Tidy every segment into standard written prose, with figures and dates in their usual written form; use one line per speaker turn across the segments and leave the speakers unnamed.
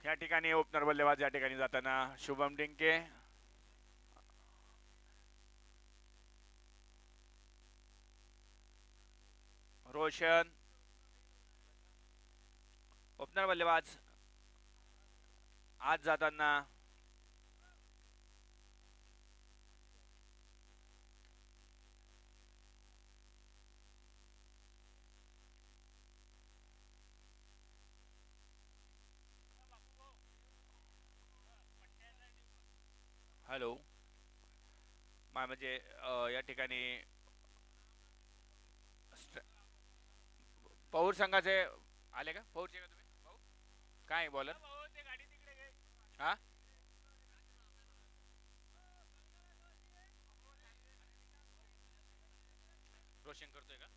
या ठिकाणी ओपनर बल्लेबाज या ठिकाणी जाताना शुभम डिंके, रोशन ओपनर बल्लेबाज आज जाताना हॅलो म्हणजे या ठिकाणी पौर संघाचे आले का पौरचे का तुम्ही भाऊ काय बॉलर हा रोशन करतोय का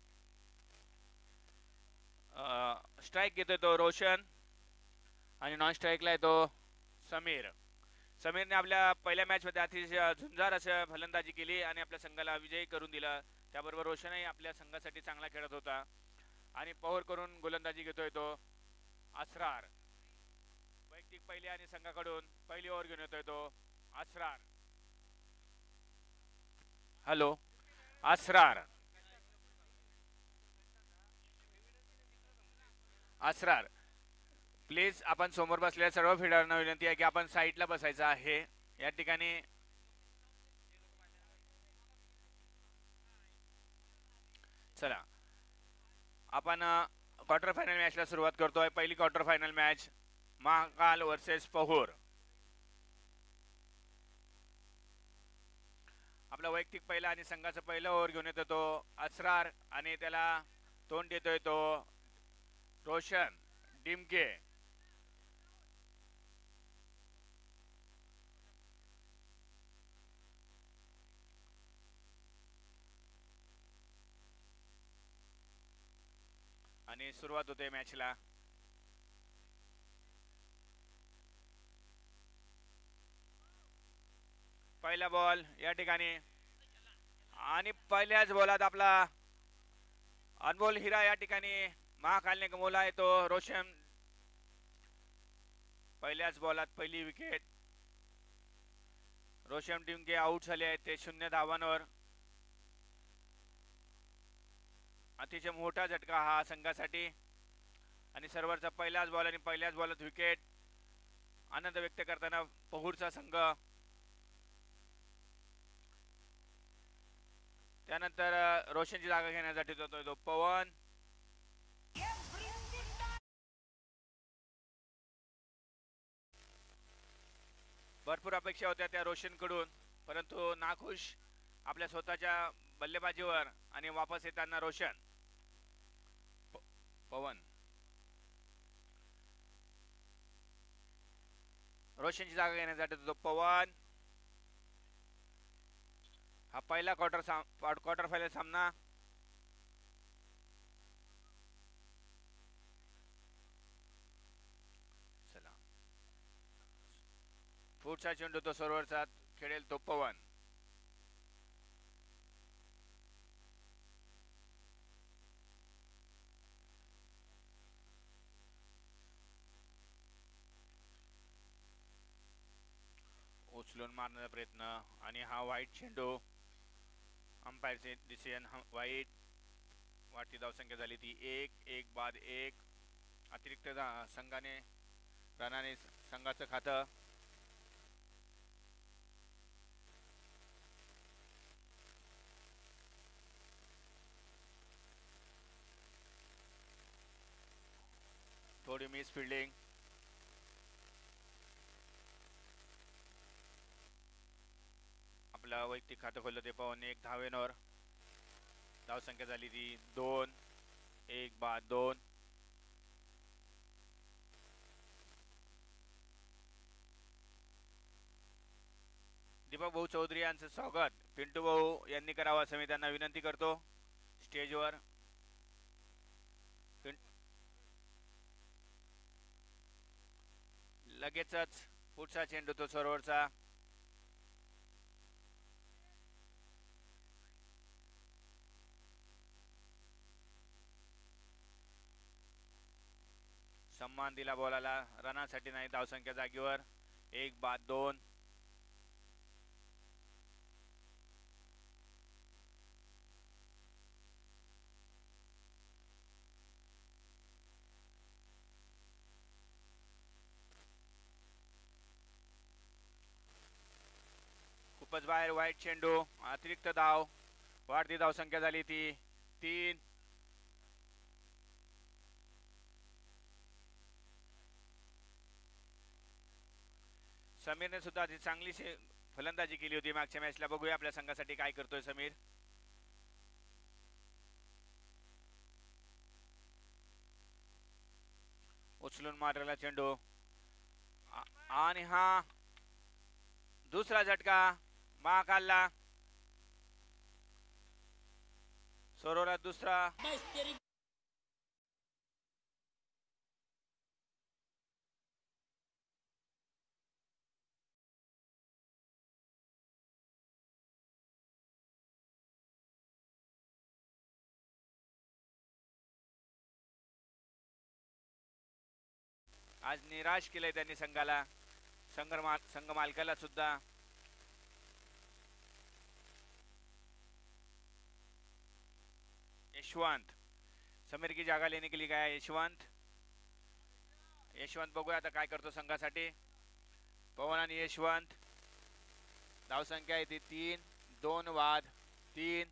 स्ट्राइक घेतोय तो रोशन आणि नॉन स्ट्राइकला आहे तो समीर. समीरने आपल्या पहिल्या मॅचमध्ये अतिशय झुंजार असं फलंदाजी केली आणि आपल्या संघाला विजयी करून दिला. त्याबरोबर रोशनही आपल्या संघासाठी चांगला खेळत होता आणि पॉवर करून गोलंदाजी घेतोय तो असरार. वैयक्तिक पहिली आणि संघाकडून पहिली ओव्हर घेऊन येतोय तो असरार. हॅलो असरार असरार प्लीज आपण समोर बसलेल्या सर्व फिल्डरना विनंती आहे की आपण साईडला बसायचं आहे. या ठिकाणी चला आपण क्वार्टर फायनल मॅचला सुरुवात करतोय. पहिली quarter final match Mahakal versus Pahor. आपला वैयक्तिक पहिला आणि संघाचा पहिला ओव्हर घेऊन येतो तो असरार आणि त्याला तोंड देतोय तो रोशन डिमके. आणि सुरुवात होते मॅचला. पहिला बॉल या ठिकाणी आणि पहिल्याच बॉलात आपला अनमोल हिरा या ठिकाणी महाकालने गमवला आहे तो रोशन. पहिल्याच बॉलात पहिली विकेट. रोशन डिमके आउट झाले आहेत ते 0 धावांवर. अतिशय मोठा झटका हा संघासाठी आणि सर्व्हरचा पहिलाच बॉल आणि पहिल्याच बॉलात विकेट. आनंद व्यक्त करताना पहूरचा संघ. त्यानंतर रोशनची जागा घेण्यासाठी जातोय तो पवन. भरपूर अपेक्षा होत्या त्या रोशनकडून परंतु नाखुश आपल्या स्वतःच्या बल्लेबाजीवर आणि वापस येताना रोशन. पवन रोशनची जागा घेण्यासाठी तो पवन. हा पहिला क्वार्टर फायनल सामना. चला पुढचा चेंडू तो सर्व्हरचा खेळेल तो पवन. उचलून मारण्याचा प्रयत्न आणि हा वाईट चेंडू. अंपायरचे डिसिजन वाईट. वाढती धावसंख्या झाली ती 1-1 अतिरिक्त संघाने रनाने संघाचं खातं. थोडी मिस फिल्डिंग. आपला वैयक्तिक खातं खोललं ते पवन 1 धावेवर. धावसंख्या झाली ती 2. दीपक भाऊ चौधरी यांचं स्वागत पिंटू भाऊ यांनी करावं असं मी त्यांना विनंती करतो स्टेजवर. लगेचच पुढचा चेंडू तो सर्व्हरचा. सम्मान दिला बॉलाला, रनासाठी नाही, धावसंख्या जागेवर 1 बाद 2. खूपच बाहेर, वाईट चेंडू, अतिरिक्त धाव, वाढती धावसंख्या झाली ती 3. समीरने सुद्धा चांगली फलंदाजी केली होती मागच्या मॅचला. बघूया आपल्या संघासाठी काय करतोय समीर. उचलून मारलेला चेंडू आणि हा दुसरा झटका महाकालला. सरोवरात दुसरा. आज निराश केलंय त्यांनी संघाला, संघ मालकाला सुद्धा. यशवंत समीर की जागा लेने के लिए गया यशवंत. यशवंत बघूया आता काय करतो संघासाठी. पवन आणि यशवंत. धावसंख्या आहे ती 3. 2 बाद 3.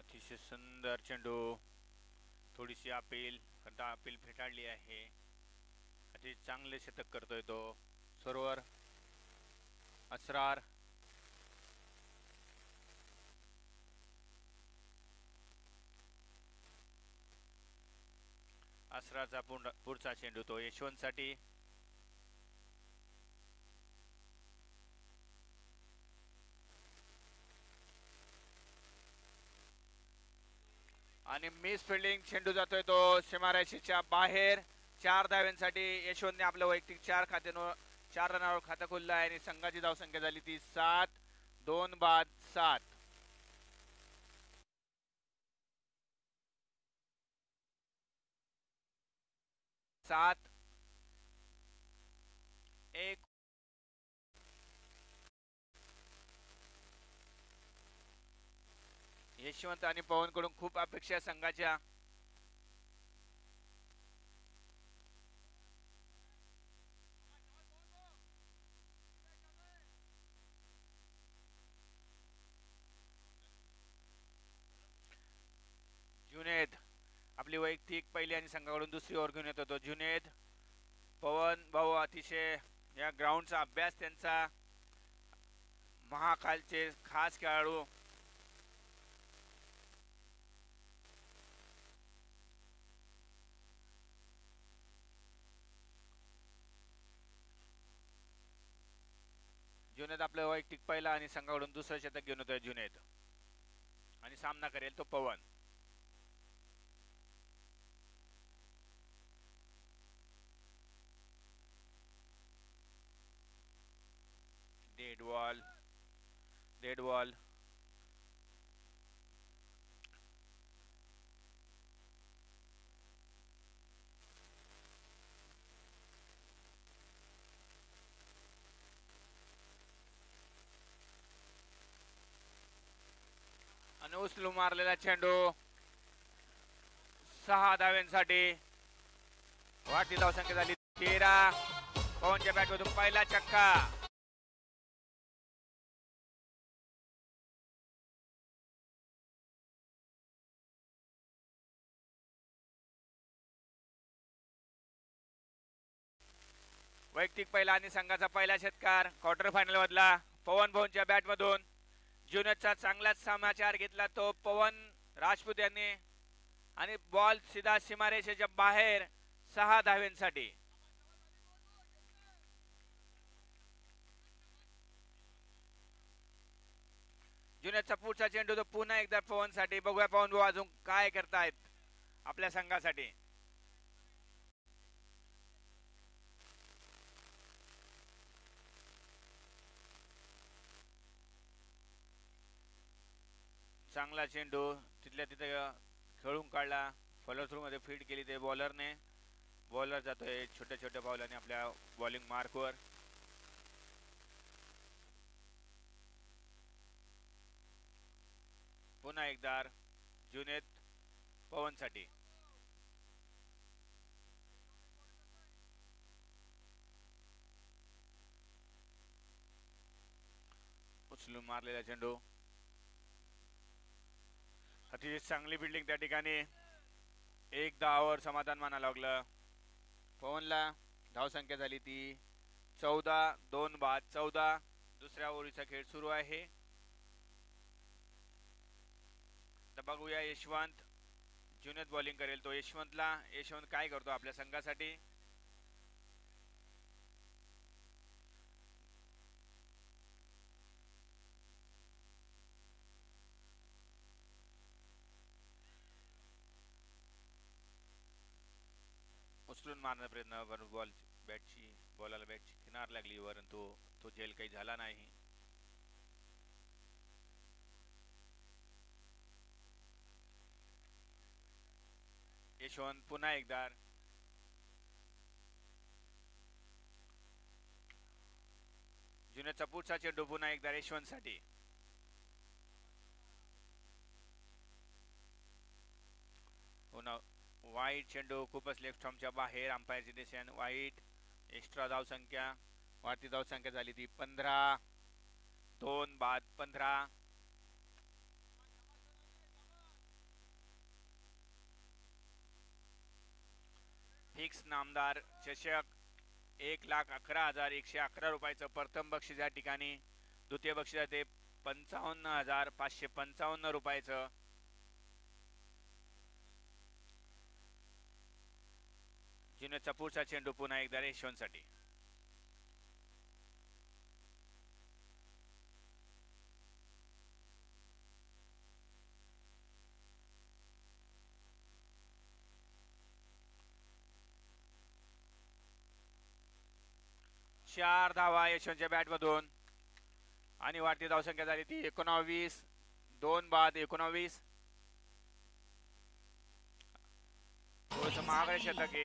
अतिशय सुंदर चेंडू. थोडीशी अपील फेटाळली आहे. अति चांगले शतक करतोय तो सरोवर. असरार. असरारचा पुढचा चेंडू तो यशवंतसाठी. आणि मिस फिल्डिंग, चेंडू जातोय तो सीमारेषेच्या बाहेर. 4 धाव्यांसाठी यशवंतने आपलं वैयक्तिक 4 रनावर खातं खोललं आहे आणि संघाची धावसंख्या झाली ती 7. 2 बाद 7. 7 1. यशवंत आणि पवन कडून खूप अपेक्षा संघाच्या. जुनेद आपली वैयक्तिक पहिली आणि संघाकडून दुसरी ओव्हर घेऊन येतो तो जुनेद. पवन भाऊ अतिशय या ग्राउंडचा अभ्यास त्यांचा. महाकालचे खास खेळाडू. जुनेद आपलं वैयक्तिक पहिला आणि संघाकडून दुसरं शतक घेऊन येतोय जुनेद. आणि सामना करेल तो पवन. Dead ball. आणि उचलून मारलेला चेंडू 6 धाव्यांसाठी. वाढती धावसंख्या झाली 13. पवनच्या बॅटमधून पहिला छक्का. वैयक्तिक पहिला आणि संघाचा पहिला षटकार क्वार्टर फायनल मधला पवन भाऊंच्या बॅट मधून. जुनेदचा चांगलाच समाचार घेतला तो. पवन राजपूत यांनी आणि बॉल सीधा सीमारेषेच्या बाहेर 6 धाव्यांसाठी. जुनेदचा पुढचा चेंडू तो पुन्हा एकदा पवनसाठी. बघूया पवन भाऊ अजून काय करतायत आपल्या संघासाठी. चांगला चेंडू तिथल्या तिथे खेळून काढला, फॉलो थ्रू मध्ये फीड केली ते बॉलरने. बॉलर जातोय छोट्या छोट्या बॉलाने आपल्या बॉलिंग मार्कवर. पुन्हा एकदा जुनेद पवनसाठी. उचलून मारलेला चेंडू. अतिशय चांगली बिल्डिंग त्या ठिकाणी. एक धावावर समाधान मानायला लागलं. पवनला धावसंख्या झाली ती 14. 2 बाद 14. दुसऱ्या ओव्हरीचा खेळ सुरू आहे. तर बघूया यशवंत. जुनेद बॉलिंग करेल तो यशवंतला. यशवंत काय करतो आपल्या संघासाठी. उचलून मारण्याचा प्रयत्न, बॉल बॅटची बॉलाला बॅटची किनार लागली, परंतु तो झेल काही झाला नाही. यशवंत पुन्हा एकदा. जुनेदचा पुढचा चेंडू पुन्हा एकदा यशवंतसाठी. पुन्हा वाईट चेंडू, खूपच लेफ्ट स्टंपच्या बाहेर. अंपायरची डिसिजन वाईट. एक्स्ट्रा धावसंख्या, वाढती धावसंख्या झाली ती 15. 2 बाद 15. फिक्स नामदार चषक 1,11,111 रुपयाचं प्रथम बक्षीस या ठिकाणी. द्वितीय बक्षीस ते 55,555 रुपयाचं. जुनेदचा पुढचा चेंडू पुन्हा एकदा यशवंतसाठी. चार धावा यशवंतच्या बॅटमधून आणि वाढती धावसंख्या झाली ती 19. 2 बाद 19. थोडस महागडे शतक आहे.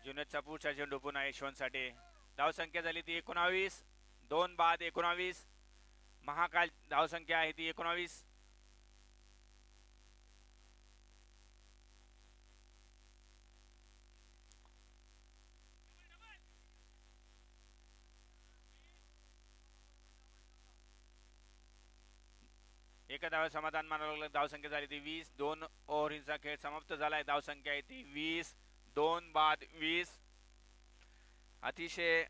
जुनेदचा पुढचा चेंडू पुन्हा यशवंतसाठी. धावसंख्या झाली ती 19. 2 बाद 19. महाकाल धावसंख्या आहे ती 19. एका धाव समाधान मानावं लागलं. धावसंख्या झाली ती 20. 2 ओव्हरींचा खेळ समाप्त झालाय. धावसंख्या आहे ती 20. 2 बाद 20. अतिशय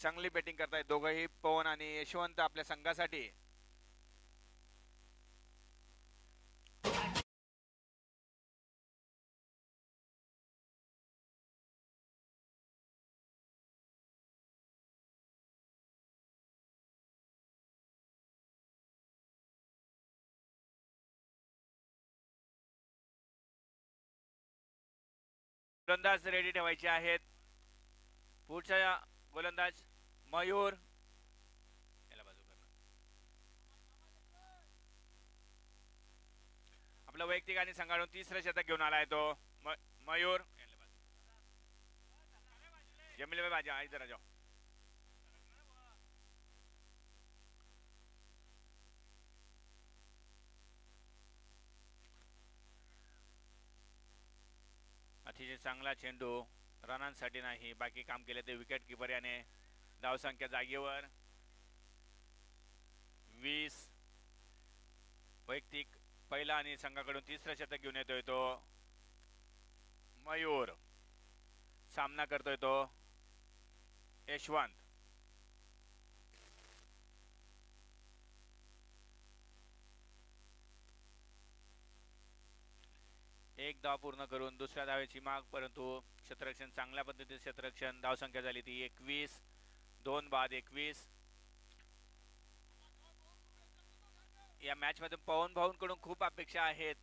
चांगली बॅटिंग करतायत दोघंही, पवन आणि यशवंत आपल्या संघासाठी. गोलंदाज रेडी ठेवायचे आहेत. पुढचा गोलंदाज मयूर. याला बाजू करणं. आपलं वैयक्तिक आणि संघाडून तिसरं शतक घेऊन आलाय तो मयूर. जमील भाई बाजा इधर आ जाओ. अतिशय चांगला चेंडू, रनांसाठी नाही, बाकी काम केले ते विकेट किपर याने धावसंख्या जागेवर 20. वैयक्तिक पहिला आणि संघाकडून तिसरं शतक घेऊन येतोय तो मयूर. सामना करतोय तो यशवंत. एक धाव पूर्ण करून दुसऱ्या धावेची माग, परंतु क्षेत्ररक्षण चांगल्या पद्धतीने क्षेत्ररक्षण. धावसंख्या झाली ती 21. 2 बाद 21. या मॅच मध्ये पवन भाऊंकडून खूप अपेक्षा आहेत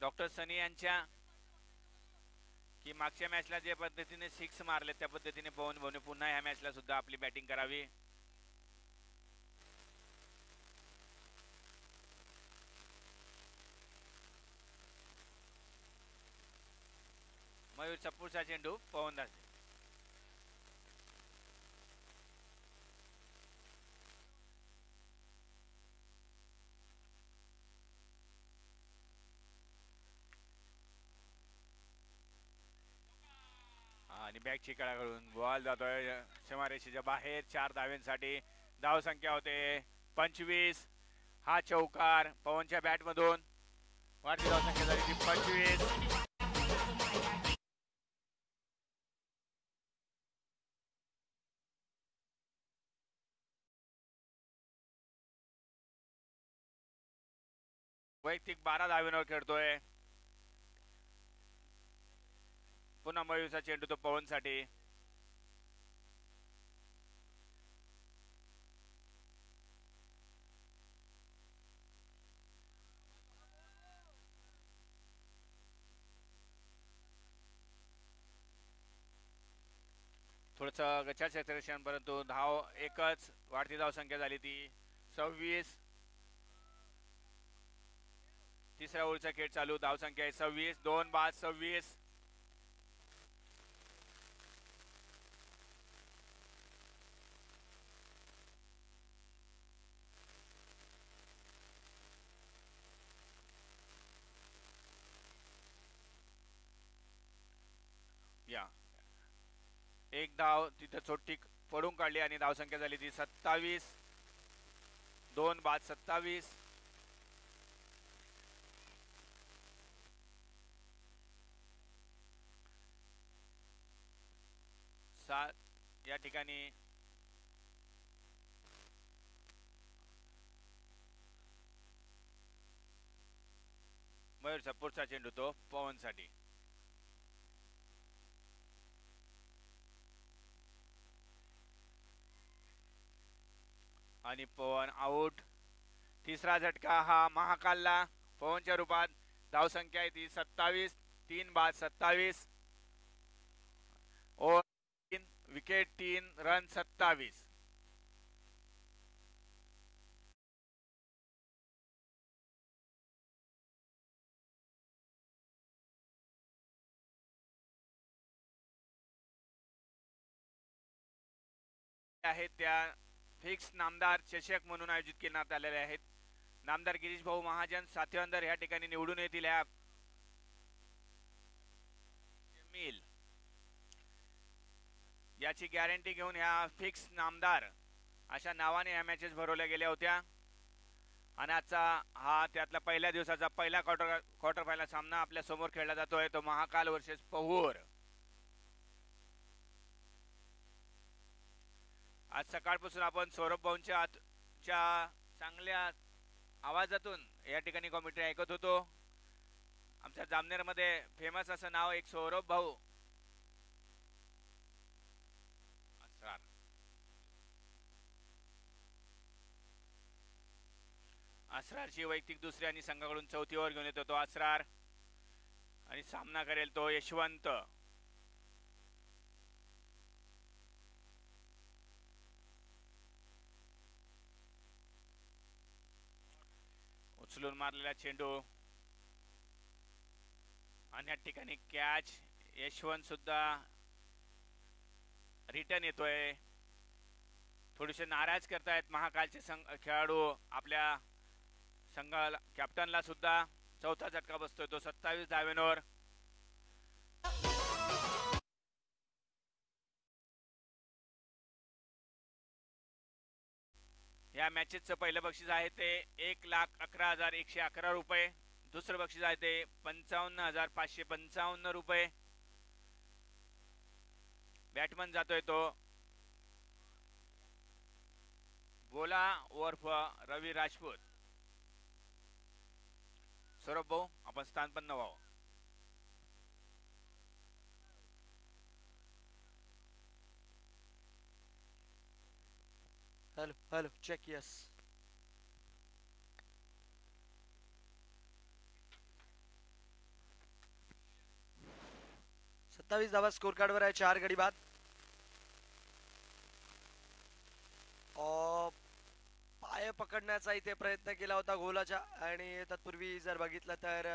डॉक्टर सनी यांच्या, की मागच्या मॅचला ज्या पद्धतीने 6 मारले त्या पद्धतीने पवन भाऊने पुन्हा ह्या मॅचला सुद्धा आपली बॅटिंग करावी. मयूरचा पुढचा चेंडू पवनदास. आणि बॅकची कडाकडून बॉल जातोय सीमारेषेच्या बाहेर. 4 धाव्यांसाठी धावसंख्या होते 25. हा चौकार पवनच्या बॅट मधून. वाढती धावसंख्या झाली ती 25. वैयक्तिक 12 धाव्यांवर खेळतोय. पुन्हा मयूरचा चेंडू तो पवनसाठी. थोडस गच्चा क्षेत्ररक्षण, परंतु धाव एकच. वाढती धावसंख्या झाली ती 26. तिसऱ्या ओव्हरचा खेळ चालू. धावसंख्या आहे 26. 2 बाद 26. या एक धाव तिथं चोट्टी पडून काढली आणि धावसंख्या झाली ती 27. 2 बाद 27. या ठिकाणी मयूरचा पुढचा चेंडू तो पवनसाठी. आणि पवन आउट. तिसरा झटका हा महाकालला पवनच्या रूपात. धावसंख्या आहे ती 27. 3 बाद 27. Over 3 wicket 3 run 27. आहेत त्या फिक्स नामदार चषक म्हणून आयोजित करण्यात आलेले आहेत. नामदार गिरीश भाऊ महाजन सातवंदर या ठिकाणी निवडून येतील. याची गॅरंटी घेऊन ह्या फिक्स नामदार अशा नावाने ह्या मॅचेस भरवल्या गेल्या होत्या. आणि आजचा हा त्यातला पहिल्या दिवसाचा पहिला क्वार्टर फायनल सामना आपल्या समोर खेळला जातोय तो महाकाल वर्सेस पहूर. आज सकाळपासून आपण सौरभ भाऊंच्या चांगल्या आवाजातून या ठिकाणी कॉमेंट्री ऐकत होतो. आमच्या जामनेरमध्ये फेमस असं नाव एक सौरभ भाऊ असरारची वैयक्तिक दुसरी आणि संघाकडून चौथी ओव्हर घेऊन येतो तो असरार. आणि सामना करेल तो यशवंत. उचलून मारलेला चेंडू आणि या ठिकाणी कॅच. यशवंत सुद्धा रिटर्न येतोय. थोडेसे नाराज करतायत महाकालचे खेळाडू आपल्या संघाला. कॅप्टनला सुद्धा चौथा झटका बसतोय तो 27 धाव्यांवर. या मॅचेसचं पहिलं बक्षीस आहे ते 1,11,111 रुपये. दुसरं बक्षीस आहे ते 55,555 रुपये. बॅटमन जातोय तो बोला उर्फ रवी राजपूत. सौरभ भाऊ आपण स्थान पण व्हावं.
Hello hello check yes. 27 धावा स्कोर कार्डवर आहे. 4 गडी बाद. पाय पकडण्याचा इथे प्रयत्न केला होता गोलाच्या आणि तत्पूर्वी जर बघितलं तर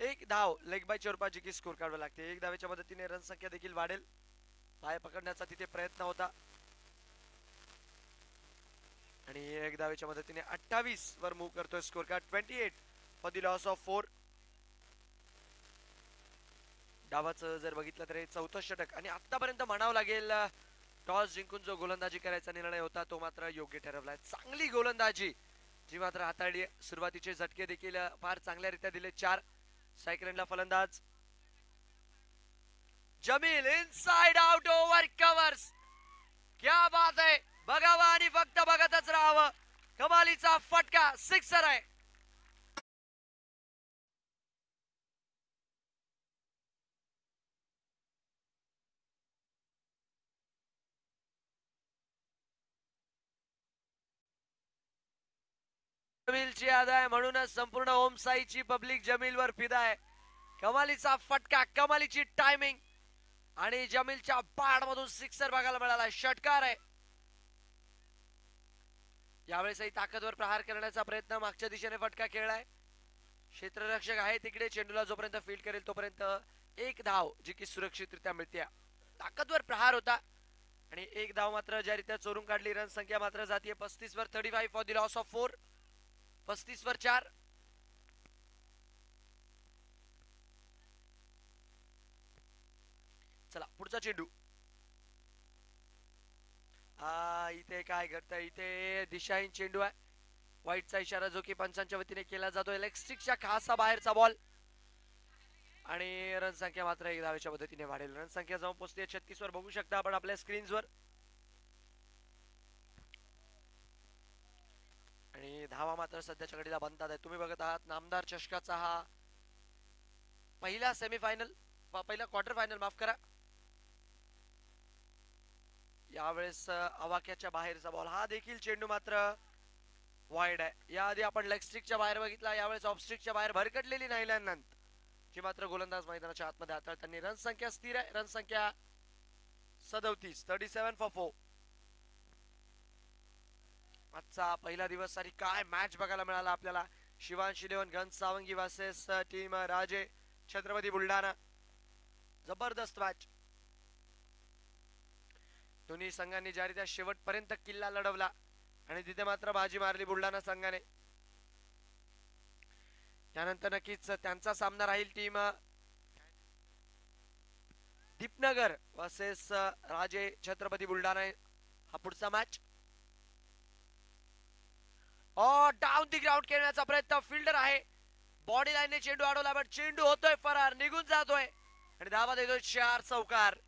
एक धाव लेग बाय स्वरूपाची की स्कोर कार्डवर लागते. एक धावेच्या मदतीने रन संख्या देखील वाढेल. पाय पकडण्याचा तिथे प्रयत्न होता आणि एक धावेच्या मदतीने 28 वर मूव्ह करतोय score card. 28 for the loss of 4. डावाचं जर बघितलं तर हे 4थं षटक आणि आतापर्यंत म्हणावं लागेल टॉस जिंकून जो गोलंदाजी करायचा निर्णय होता तो मात्र योग्य ठरवलाय. चांगली गोलंदाजी जी मात्र हाताळली. सुरुवातीचे झटके देखील फार चांगल्यारीत्या दिले. 4 सायकलला फलंदाज Jamil inside out over covers. क्या बात आहे. बघावं आणि फक्त बघतच राहावं. कमालीचा फटका सिक्सर आहे. जमीलची याद आहे म्हणूनच संपूर्ण ओमसाईची पब्लिक जमीलवर फिदा आहे. कमालीचा फटका, कमालीची टायमिंग आणि जमीलच्या पाड मधून सिक्सर बघायला मिळाला. षटकार आहे. यावेळेसही ताकदवर प्रहार करण्याचा प्रयत्न. मागच्या दिशेने फटका खेळलाय. क्षेत्ररक्षक आहे तिकडे. चेंडूला जोपर्यंत फील्ड करेल तोपर्यंत एक धाव जी की सुरक्षितरित्या मिळते. ताकदवर प्रहार होता आणि एक धाव मात्र ज्या रीत्या चोरून काढली. रन संख्या मात्र जातीय 35 वर. 35 फॉर द लॉस ऑफ 4. 35 वर 4. चला पुढचा चेंडू. इथे काय घडतंय. इथे दिशाहीन चेंडू आहे. वाईटचा इशारा जो की पंचांच्या वतीने केला जातोय. लेग स्टिकच्या खासा बाहेरचा बॉल आणि रन संख्या मात्र एक धावेच्या मदतीने वाढेल. रन संख्या जाऊन पोहोचते 36 वर. बघू शकता आपण आपल्या स्क्रीन्सवर. आणि धावा मात्र सध्याच्या घडीला बनतात आहे. तुम्ही बघत आहात नामदार चषकाचा हा पहिला सेमीफायनल, पहिला क्वार्टर फायनल माफ करा. यावेळेस आवाक्याच्या बाहेरचा बॉल. हा देखील चेंडू मात्र वाईड आहे. याआधी आपण लेग स्ट्रिकच्या बाहेर बघितला. यावेळेस ऑफ स्ट्रिकच्या बाहेर भरकटलेली नाही लाईनंत जी मात्र गोलंदाज मैदानाच्या आतमध्ये हाताळताना. रन संख्या स्थिर आहे. रन संख्या 37. 37 फॉर 4. आजचा पहिला दिवस आणि काय मॅच बघायला मिळाला आपल्याला. Shivansh eleven guns Sawangi versus team Raje Chhatrapati Buldhana. जबरदस्त मॅच. दोन्ही संघांनी ज्या रीत्या शेवटपर्यंत किल्ला लढवला आणि तिथे मात्र बाजी मारली बुलढाणा संघाने. त्यानंतर नक्कीच त्यांचा सामना राहील टीम दीपनगर वर्सेस राजे छत्रपती बुलढाणा. हा पुढचा मॅच. डाऊन दी ग्राउंड खेळण्याचा प्रयत्न. फिल्डर आहे. बॉडी लाईनने चेंडू अडवला पण चेंडू होतोय फरार. निघून जातोय आणि धावा देतोय 4 चौकार.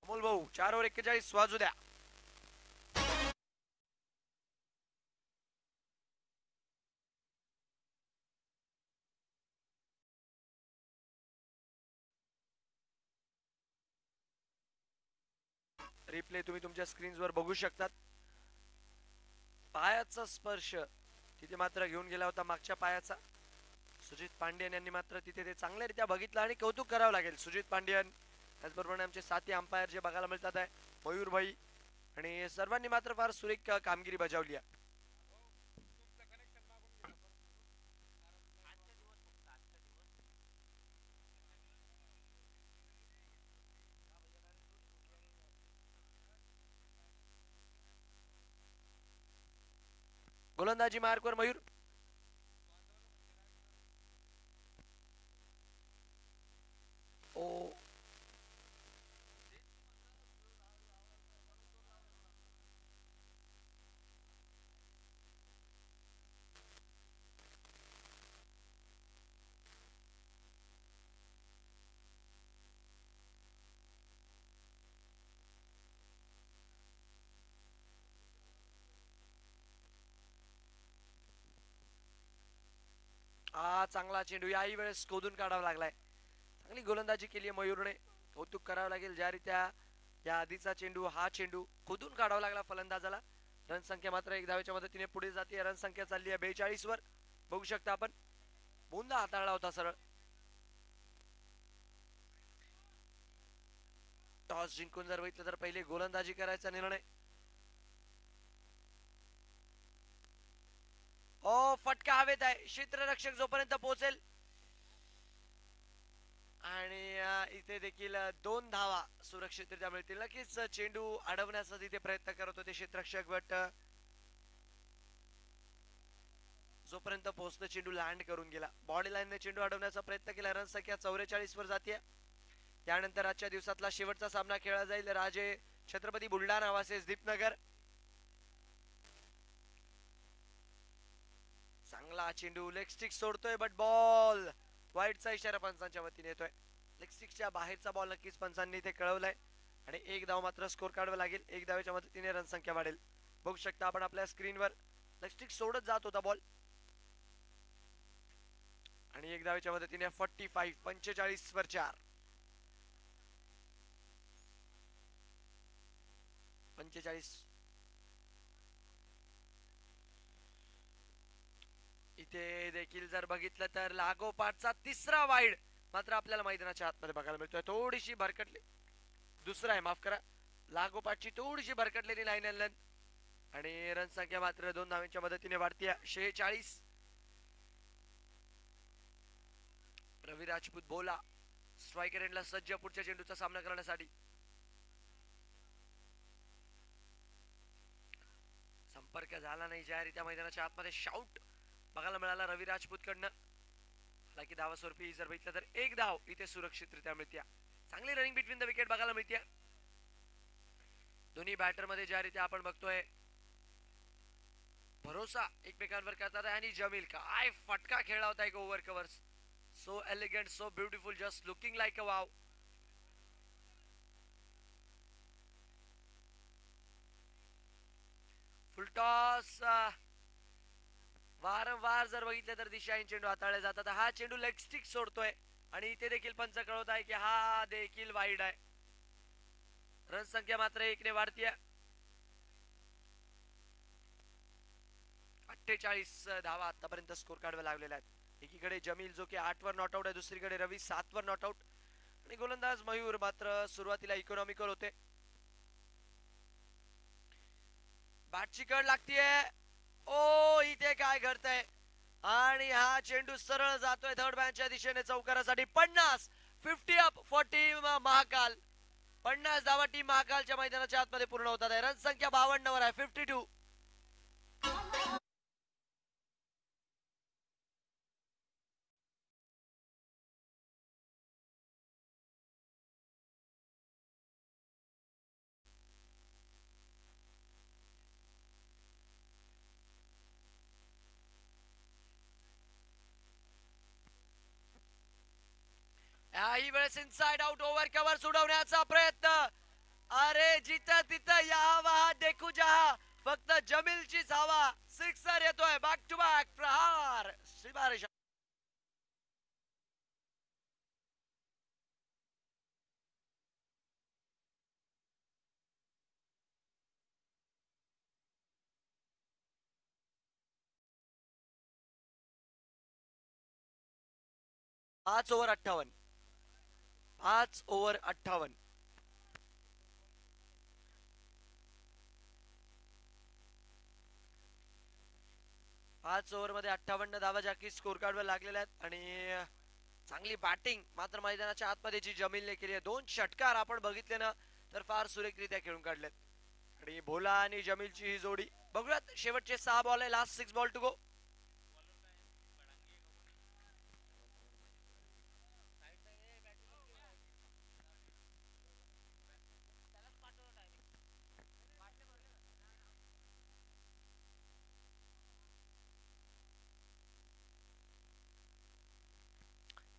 अमोल भाऊ 4 ओव्हर 41 वाजू द्या. रिप्ले तुम्ही तुमच्या स्क्रीन्सवर बघू शकतात. पायाचा स्पर्श तिथे मात्र घेऊन गेला होता मागच्या पायाचा. सुजित पांड्यन यांनी मात्र तिथे ते चांगल्यारीत्या बघितलं आणि कौतुक करावं लागेल सुजित पांड्यन, त्याचबरोबर आमचे साथी अंपायर जे बघायला मिळतात आहे मयूर भाई, आणि सर्वांनी मात्र फार सुरेख कामगिरी बजावली आहे. गोलंदाजी मार्कवर मयूर. ओ हा चांगला चेंडू याही वेळेस शोधून काढावा लागलाय. चांगली गोलंदाजी केली आहे मयूरने, कौतुक करावं लागेल. ज्या रीत्या या आधीचा चेंडू हा चेंडू खोदून काढावा लागला फलंदाजाला. रन संख्या मात्र एक धावेच्या मदतीने पुढे जाते. रन संख्या चालली आहे 42 वर. बघू शकता आपण बोंदा हाताळला होता सरळ. टॉस जिंकून जर बघितलं तर पहिले गोलंदाजी करायचा निर्णय. ओ फटका हवेत आहे. क्षेत्ररक्षक जोपर्यंत पोहोचेल आणि इथे देखील 2 धावा सुरक्षितरित्या मिळतील. नक्कीच चेंडू अडवण्याचा तिथे प्रयत्न करत होते क्षेत्ररक्षक, बट जोपर्यंत पोहोचलं चेंडू लँड करून गेला. बॉडी लाईनने चेंडू अडवण्याचा प्रयत्न केला. रन संख्या 44 वर जाते. त्यानंतर आजच्या दिवसातला शेवटचा सामना खेळला जाईल राजे छत्रपती बुलढाणा वर्सेस दीपनगर. चांगला चेंडू लेग स्टिक सोडतोय, बट बॉल वाईडचा इशारा पंचांच्या वतीने येतोय. लेग स्टिकच्या बाहेरचा बॉल नक्कीच पंचांनी इथे कळवलाय आणि एक धाव मात्र स्कोर काढावा लागेल. एक धावेच्या मदतीने रन संख्या वाढेल. बघू शकता आपण आपल्या स्क्रीनवर लेग स्टिक सोडत जात होता बॉल आणि एक धावेच्या मदतीने 45 वर 4. 45. इथे देखील जर बघितलं तर लागोपाठचा तिसरा वाईड मात्र आपल्याला मैदानाच्या आतमध्ये बघायला मिळतोय. थोडीशी भरकटली, दुसरा आहे माफ करा, लागोपाठची थोडीशी भरकटलेली लाईन लेंथ आणि रन संख्या मात्र 2 धावांच्या मदतीने वाढते 46. रवी राजपूत बोला स्ट्रायकर एंडला सज्ज पुढच्या चेंडूचा सामना करण्यासाठी. संपर्क झाला नाही ज्यारीत्या मैदानाच्या आतमध्ये शाउट बघायला मिळाला रवी राजपूत कडनं. हालाकी धावा स्वरूपी जर बघितलं तर एक धाव इथे सुरक्षितरित्या मिळते. चांगली रनिंग बिटवीन द विकेट बघायला मिळते दोन्ही बॅटर मध्ये. ज्या रीती आपण बघतोय भरोसा एकमेकांवर करतात आणि जमील काय फटका खेळला होता एक over covers. So elegant, so beautiful, just looking like a wow. Full toss वारंवार जर बघितलं तर दिशाहीन चेंडू हाताळले जातात. हा चेंडू लेग स्टिक सोडतोय आणि इथे देखील पंच कळवत आहे की हा देखील वाईड आहे. रन संख्या मात्र 1 ने वाढतीये. 48 धावा आतापर्यंत स्कोर काढावे लागलेले आहेत. एकीकडे जमील जो की 8 वर नॉट आउट आहे, दुसरीकडे रवी 7 वर नॉट आउट आणि गोलंदाज मयूर मात्र सुरुवातीला इकॉनॉमिकल होते. बॅटची कड लागतीये. ओ इथे काय घडतंय आणि हा चेंडू सरळ जातोय थर्ड मॅनच्या दिशेने चौकारासाठी. 50 अप फॉर टीम महाकाल. 50 धावा टीम महाकालच्या मैदानाच्या आतमध्ये पूर्ण होतात आहे. रन संख्या 52 वर आहे 52. याही वेळेस इनसाइड आउट ओव्हर कव्हर सोडवण्याचा प्रयत्न. अरे जिथं तिथं या वहा देखू जहा, फक्त जमीलची धावा. सिक्सर येतोय बॅक टू बॅक प्रहार. श्रीबारेश 5 ओव्हर 58. 5 ओव्हर 58. 5 ओव्हर मध्ये 58 धावा जाकी स्कोर कार्डवर लागलेल्या आहेत आणि चांगली बॅटिंग मात्र मैदानाच्या आतमध्ये जी जमीलने केली आहे. 2 षटकार आपण बघितले ना तर फार सुरेखरित्या खेळून काढलेत. आणि भोला आणि जमीलची ही जोडी बघूयात. शेवटचे 6 बॉल आहे. Last 6 ball to go.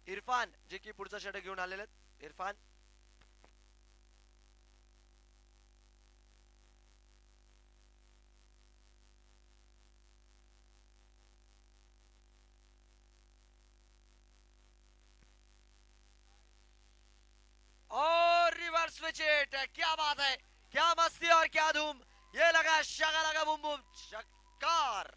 Irfan जे की पुढचा षटक घेऊन आलेले आहेत. इरफान और रिवर्स विकेट. क्या बात है, क्या मस्ती और क्या धूम. ये लगा शगा लगा बुम बुम छक्कार.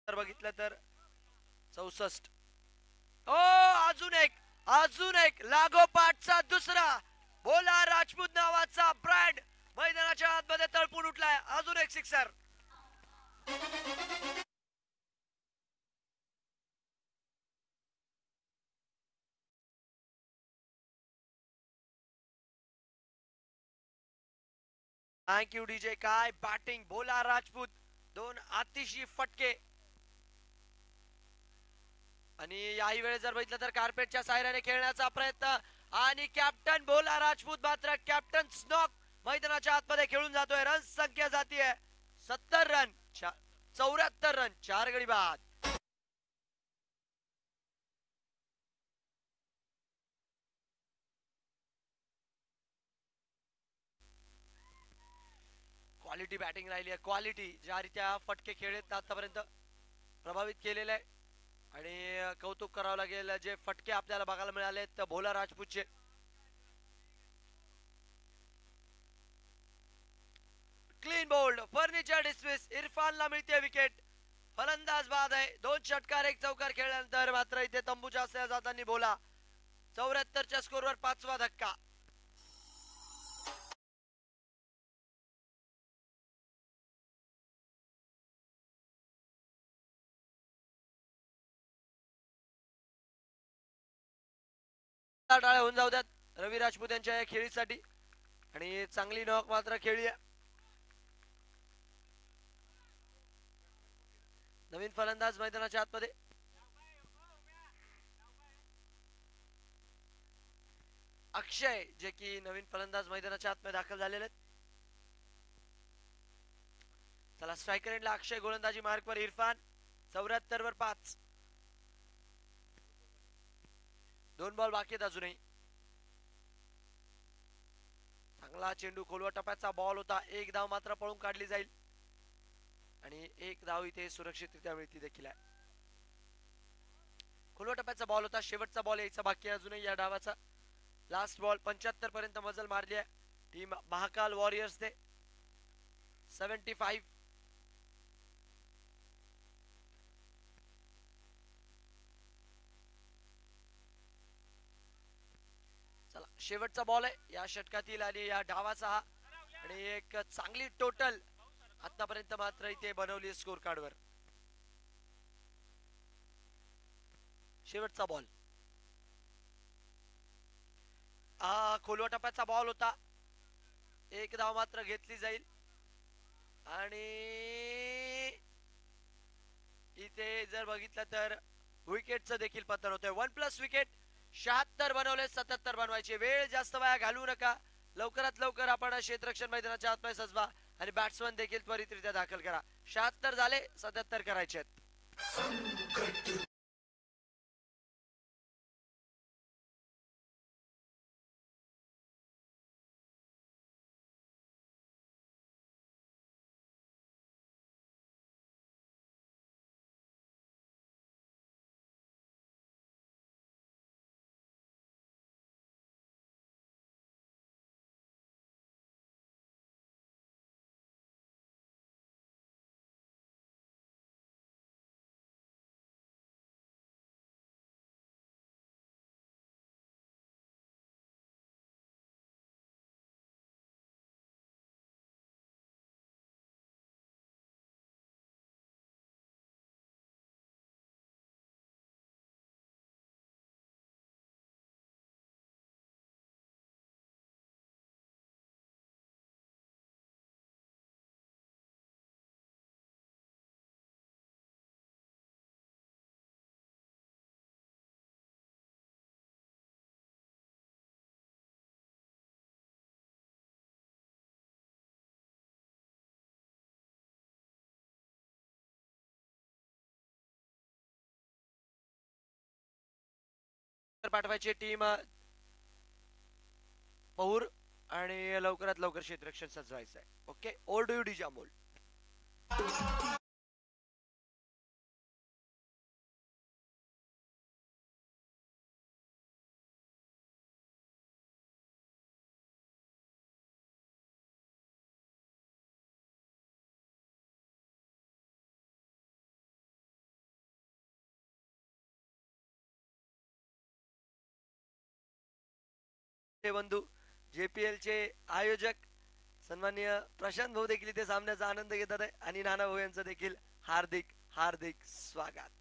बघितलं तर 64. ओ अजून एक लागोपाठचा दुसरा भोला राजपूत नावाचा ब्रँड मैदानाच्या आतमध्ये तळपून उठलाय. अजून एक सिक्सर. Thank you DJ. काय बॅटिंग भोला राजपूत. 2 अतिशय फटके. आणि याही वेळेस जर बघितलं तर कार्पेटच्या सायऱ्याने खेळण्याचा प्रयत्न आणि कॅप्टन भोला राजपूत मात्र कॅप्टन स्नॉक मैदानाच्या आतमध्ये खेळून जातोय. रन संख्या जातीय 70 रन. 74 रन. 4 गडी बाद. क्वालिटी बॅटिंग राहिली आहे. क्वालिटी ज्या रीत्या फटके खेळत आतापर्यंत प्रभावित केलेले आहे. आणि कौतुक करावं लागेल जे फटके आपल्याला बघायला मिळाले तर भोला राजपूतचे. Clean bowled. Furniture dismiss. इरफानला मिळते विकेट. फलंदाज बाद आहे. 2 षटकार 1 चौकार खेळल्यानंतर मात्र इथे तंबूच्या असल्या जाताना भोला 74च्या स्कोरवर 5वा धक्का. टाळ्या होऊन जाऊ द्यात रवी राजपूत यांच्या या खेळीसाठी. आणि चांगली नॉक मात्र खेळली आहे. नवीन फलंदाज मैदानाच्या आतमध्ये. अक्षय जे की नवीन फलंदाज मैदानाच्या आतमध्ये दाखल झालेले आहेत. चला स्ट्रायकर एंडला अक्षय गोलंदाजी मार्कवर. इरफान 74 वर 5. 2 बॉल बाकी आहेत अजूनही. चांगला चेंडू खोलवा टप्प्याचा बॉल होता. 1 धाव मात्र पळून काढली जाईल आणि 1 धाव इथे सुरक्षितरित्या मिळती देखील आहे. खोलवा टप्प्याचा बॉल होता. शेवटचा बॉल यायचा बाकी आहे अजूनही या डावाचा. लास्ट बॉल 75 पर्यंत मजल मारली आहे टीम महाकाल वॉरियर्स ने. 75. चला शेवटचा बॉल आहे या षटकातील आणि या डावाचा हा. आणि एक चांगली टोटल आतापर्यंत मात्र इथे बनवली स्कोर कार्डवर. शेवटचा बॉल. खोलवा टप्प्याचा बॉल होता. 1 धाव मात्र घेतली जाईल आणि इथे जर बघितलं तर विकेटचं देखील पतन होतंय. 1+ विकेट. 76 बनवले. 77 बनवायचे. वेळ जास्त वाया घालवू नका. लवकरात लवकर आपण क्षेत्ररक्षण मैदानाच्या आतमध्ये सजवा आणि बॅट्समन देखील त्वरितरित्या दाखल करा. 76 झाले. 77 करायचे आहेत. पाठवायची टीम पौर आणि लवकरात लवकर क्षेत्ररक्षण सजवायचं आहे. Okay, over to you DJ Amol. बंधू JPL चे आयोजक सन्माननीय प्रशांत भाऊ देखील इथे सामन्याचा आनंद घेतात आहे आणि नाना भाऊ यांचं देखील हार्दिक हार्दिक स्वागत.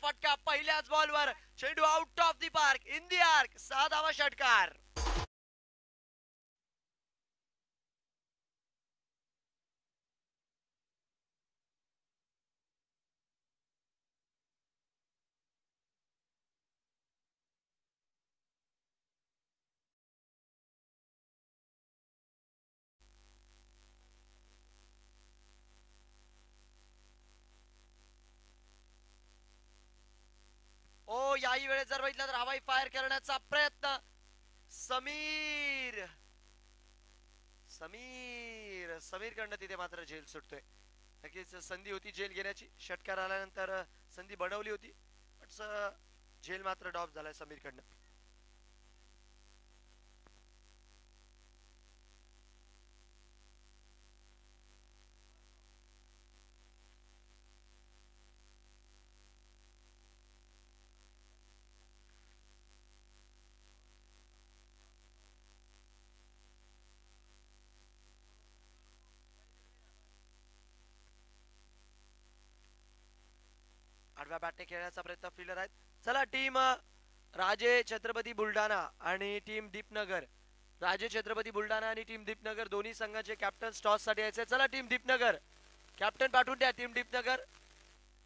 फटका पहिल्याच बॉलवर, चेंडू out of the park, in the arc, 6 धावा षटकार. ओ याही वेळेस जर बघितलं तर हवाई फायर करण्याचा प्रयत्न, समीर समीर समीर कडनं तिथे मात्र झेल सुटतोय. नक्कीच संधी होती झेल घेण्याची, षटकार आल्यानंतर संधी बनवली होती, पण झेल मात्र डॉप झालाय समीर कडनं. आडव्या बॅटने खेळण्याचा प्रयत्न फिल्डर आहेत. चला टीम राजे छत्रपती बुलढाणा आणि टीम दीपनगर. राजे छत्रपती बुलढाणा आणि टीम दीपनगर दोन्ही संघाचे कॅप्टन टॉस साठी यायचे. चला टीम दीपनगर कॅप्टन पाठवून द्या. टीम दीपनगर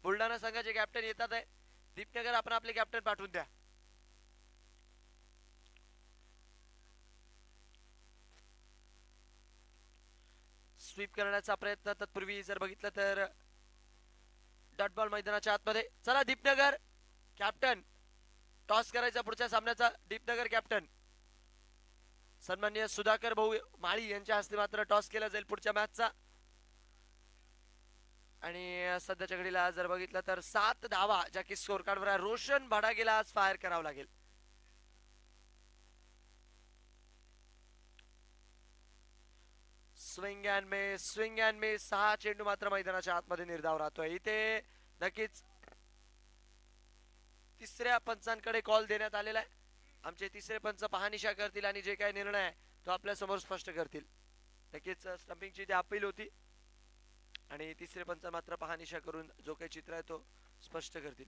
बुलढाणा संघाचे कॅप्टन येतात आहे. दीपनगर आपण आपले कॅप्टन पाठवून द्या. स्वीप करण्याचा प्रयत्न तत्पूर्वी जर बघितलं तर डॉट बॉल मैदानाच्या आतमध्ये. चला दीपनगर कॅप्टन टॉस करायचा पुढच्या सामन्याचा. दीपनगर कॅप्टन सन्माननीय सुधाकर भाऊ माळी यांच्या हस्ते मात्र टॉस केला जाईल पुढच्या मॅचचा. आणि सध्याच्या घडीला जर बघितलं तर 7 धावा ज्या की स्कोर कार्डवर आहे. रोशन भडागेला आज फायर करावं लागेल. स्विंग अँड मिस 6 चेंडू मात्र मैदानाच्या आतमध्ये निर्धाव राहतोय. इथे नक्कीच तिसऱ्या पंचांकडे कॉल देण्यात आलेला आहे. आमचे तिसरे पंच पाहनिशा करतील आणि जे काही निर्णय आहे तो आपल्या समोर स्पष्ट करतील. नक्कीच स्टंपिंगची ती अपील होती आणि तिसरे पंच मात्र पाहनिशा करून जो काही चित्र आहे तो स्पष्ट करतील.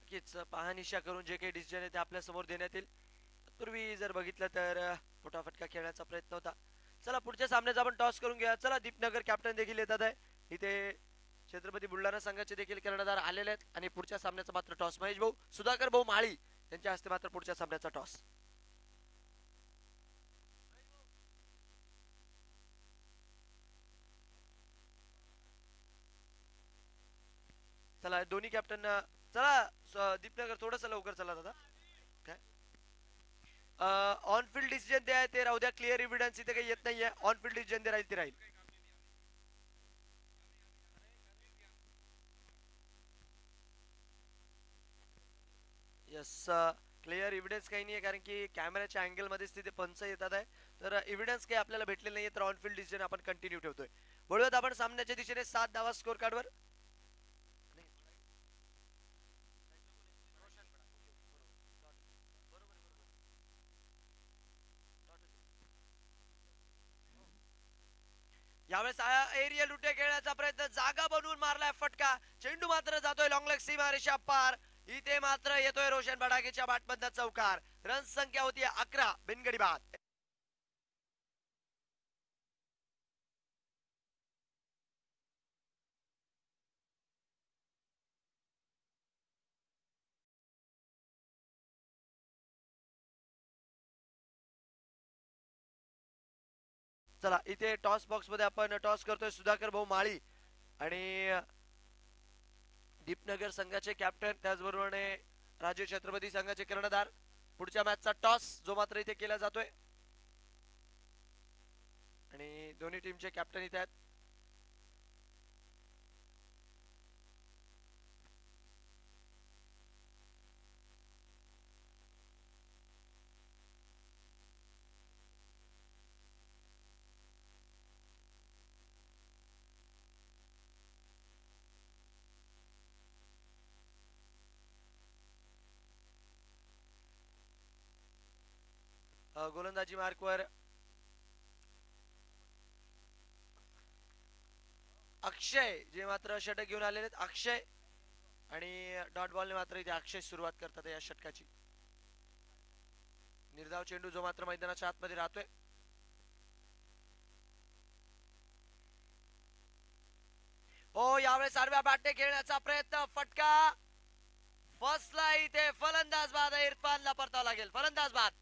नक्कीच पाहनिशा करून जे काही डिसिजन आहे ते आपल्या समोर देण्यात येईल. पूर्वी जर बघितलं तर मोठा फटका खेळण्याचा प्रयत्न होता. चला पुढच्या सामन्याचा आपण टॉस करून घेऊया. चला दीपनगर कॅप्टन देखील येतात आहे. इथे छत्रपती बुलढाणा संघाचे देखील कर्णधार आलेले आहेत आणि पुढच्या सामन्याचा मात्र टॉस महेश भाऊ सुधाकर भाऊ माळी यांच्या हस्ते मात्र पुढच्या सामन्याचा टॉस. चला दोन्ही कॅप्टन चला दीपनगर थोडस लवकर चला दादा. काय ऑन फील्ड डिसिजन आहे ते राहू द्या. क्लिअर एव्हिडन्स इथे काही येत नाहीये. ऑन फील्ड डिसिजन ते राहील ते राहील. यस क्लिअर एव्हिडन्स काही नाही आहे कारण की कॅमेराच्या अँगल मध्येच तिथे पंच येतात आहे. तर एव्हिडन्स काही आपल्याला भेटलेलं नाहीये. तर ऑन फील्ड डिसिजन आपण कंटिन्यू ठेवतोय. बोलूयात आपण सामन्याच्या दिशेने 7 धावा स्कोर कार्डवर. यावेळेस एरियल लुटे खेळण्याचा प्रयत्न जागा बनवून मारलाय फटका. चेंडू मात्र जातोय लॉंग लेग सीमा रेषा पार. इथे मात्र येतोय रोशन भडागेच्या बॅटमधला चौकार. रन संख्या होती 11 बिनगडी बाद. चला इथे टॉस बॉक्स मध्ये आपण टॉस करतोय सुधाकर भाऊ माळी आणि दीपनगर संघाचे कॅप्टन त्याचबरोबर राजे छत्रपती संघाचे कर्णधार. पुढच्या मॅचचा टॉस जो मात्र इथे केला जातोय आणि दोन्ही टीमचे कॅप्टन इथे आहेत. गोलंदाजी मार्कवर अक्षय जे मात्र षटक घेऊन आलेले आहेत. अक्षय आणि डॉट बॉलने मात्र इथे अक्षय सुरुवात करतात या षटकाची. निर्धाव चेंडू जो मात्र मैदानाच्या आतमध्ये राहतोय. हो यावेळेस आडव्या बॅटने खेळण्याचा प्रयत्न. फटका फसला इथे. फलंदाज बाद. इरफानला परतावं लागेल. फलंदाज बाद.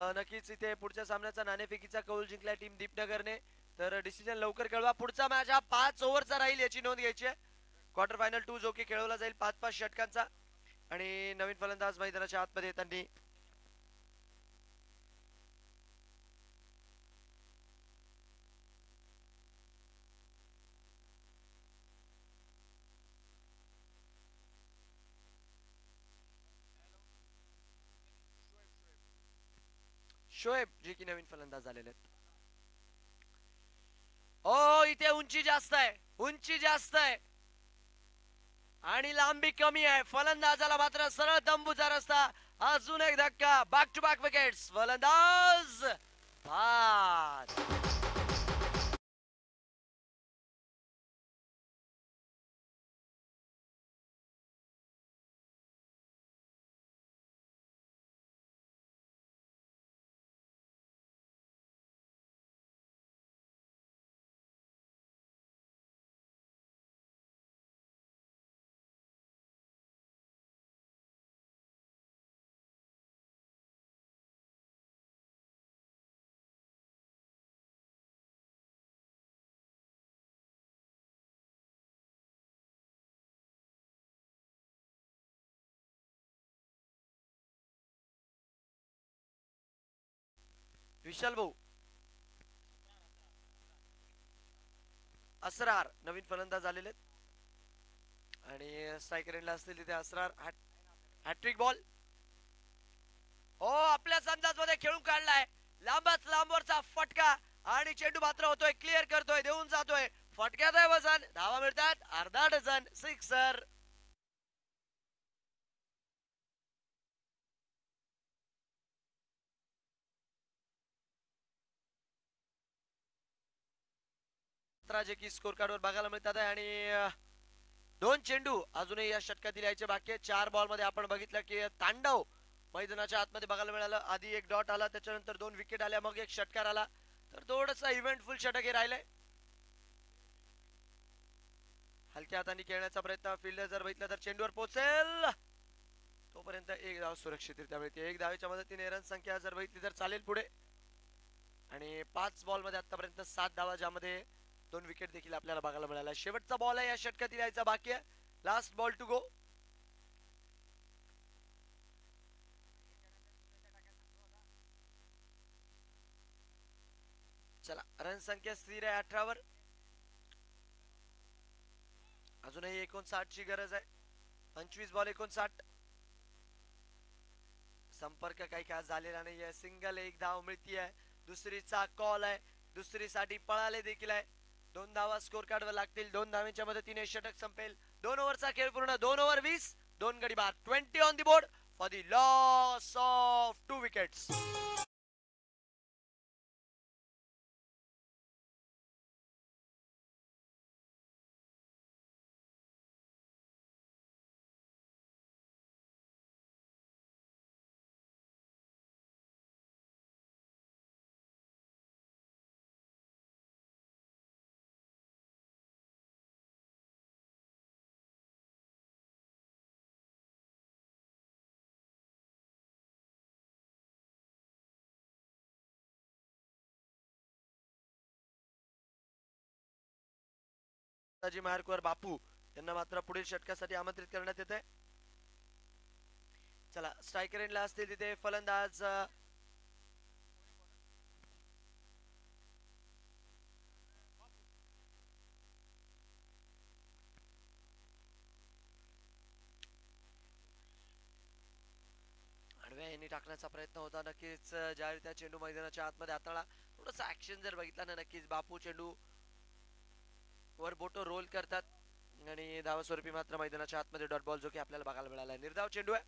नक्कीच इथे पुढच्या सामन्याचा नाणेफेकीचा कौल जिंकलाय टीम दीपनगरने. तर डिसिजन लवकर कळवा. पुढचा मॅच हा 5 ओव्हरचा राहील याची नोंद घ्यायची आहे. क्वार्टर फायनल 2 जो की खेळवला जाईल 5-5 षटकांचा. आणि नवीन फलंदाज मैदानाच्या आतमध्ये येताना शोएब जे की नवीन फलंदाज झालेले आहेत. ओ इथे उंची जास्त आहे, उंची जास्त आहे आणि लांबी कमी आहे. फलंदाजाला मात्र सरळ तंबूचा रस्ता. अजून एक धक्का. Back to back wickets. फलंदाज बाद. विशाल भाऊ असरार नवीन फलंदाज झालेले आहेत आणि स्ट्रायकर एंडला असतील तिथे असरार. Hat trick ball. हो आपल्याच अंदाजमध्ये खेळून काढलाय. लांबच लांबवरचा फटका आणि चेंडू मात्र होतोय, क्लिअर करतोय, देऊन जातोय. फटक्यात आहे वजन. धावा मिळतात अर्धा डझन. सिक्सर. जे की स्कोर कार्डवर बघायला मिळतात आहे. आणि 2 चेंडू अजूनही या षटकातील यायचे बाकी आहेत. 4 बॉल मध्ये आपण बघितलं की तांडव मैदानाच्या आतमध्ये बघायला मिळालं. आधी एक डॉट आला, त्याच्यानंतर 2 विकेट आल्या, मग एक षटकार आला. तर थोडंसं इव्हेंटफुल षटक हे राहिलंय. हलक्या हाताने खेळण्याचा प्रयत्न. फिल्डर जर बघितलं तर चेंडूवर पोहोचेल तोपर्यंत एक धाव सुरक्षितरित्या मिळते. एक धावेच्या मदतीने रन संख्या जर बघितली तर चालेल पुढे. आणि 5 बॉल मध्ये आतापर्यंत 7 धावा, ज्यामध्ये 2 विकेट देखील आपल्याला बघायला मिळाला. शेवटचा बॉल आहे या षटकातील यायचा बाकी आहे. Last ball to go. चला रन संख्या स्थिर आहे 18 वर. अजूनही 59 ची गरज आहे. 25 बॉल 59. संपर्क काही खास झालेला नाहीये. सिंगल एक धाव मिळतीये. दुसरीचा कॉल आहे. दुसरीसाठी पळाले देखील आहे. 2 धावा स्कोर कार्डवर लागतील. 2 धावांच्या मदतीने षटक संपेल. 2 ओव्हरचा खेळ पूर्ण. 2 ओव्हर 20, 2 गडी बाद. 20 on the board for the loss of 2 wickets. मार्कवर बापू यांना मात्र पुढील षटकासाठी आमंत्रित करण्यात येते. चला स्ट्रायकर एंडला असतील तिथे फलंदाज आडव्या यांनी टाकण्याचा प्रयत्न होता. नक्कीच ज्यावेळी त्या चेंडू मैदानाच्या आतमध्ये हाताळला, थोडस ऍक्शन जर बघितला ना, नक्कीच बापू चेंडू वर बोटो रोल करतात आणि धावा स्वरूपी मात्र मैदानाच्या आतमध्ये डॉट बॉल जो की आपल्याला बघायला मिळाला. निर्धाव चेंडू आहे.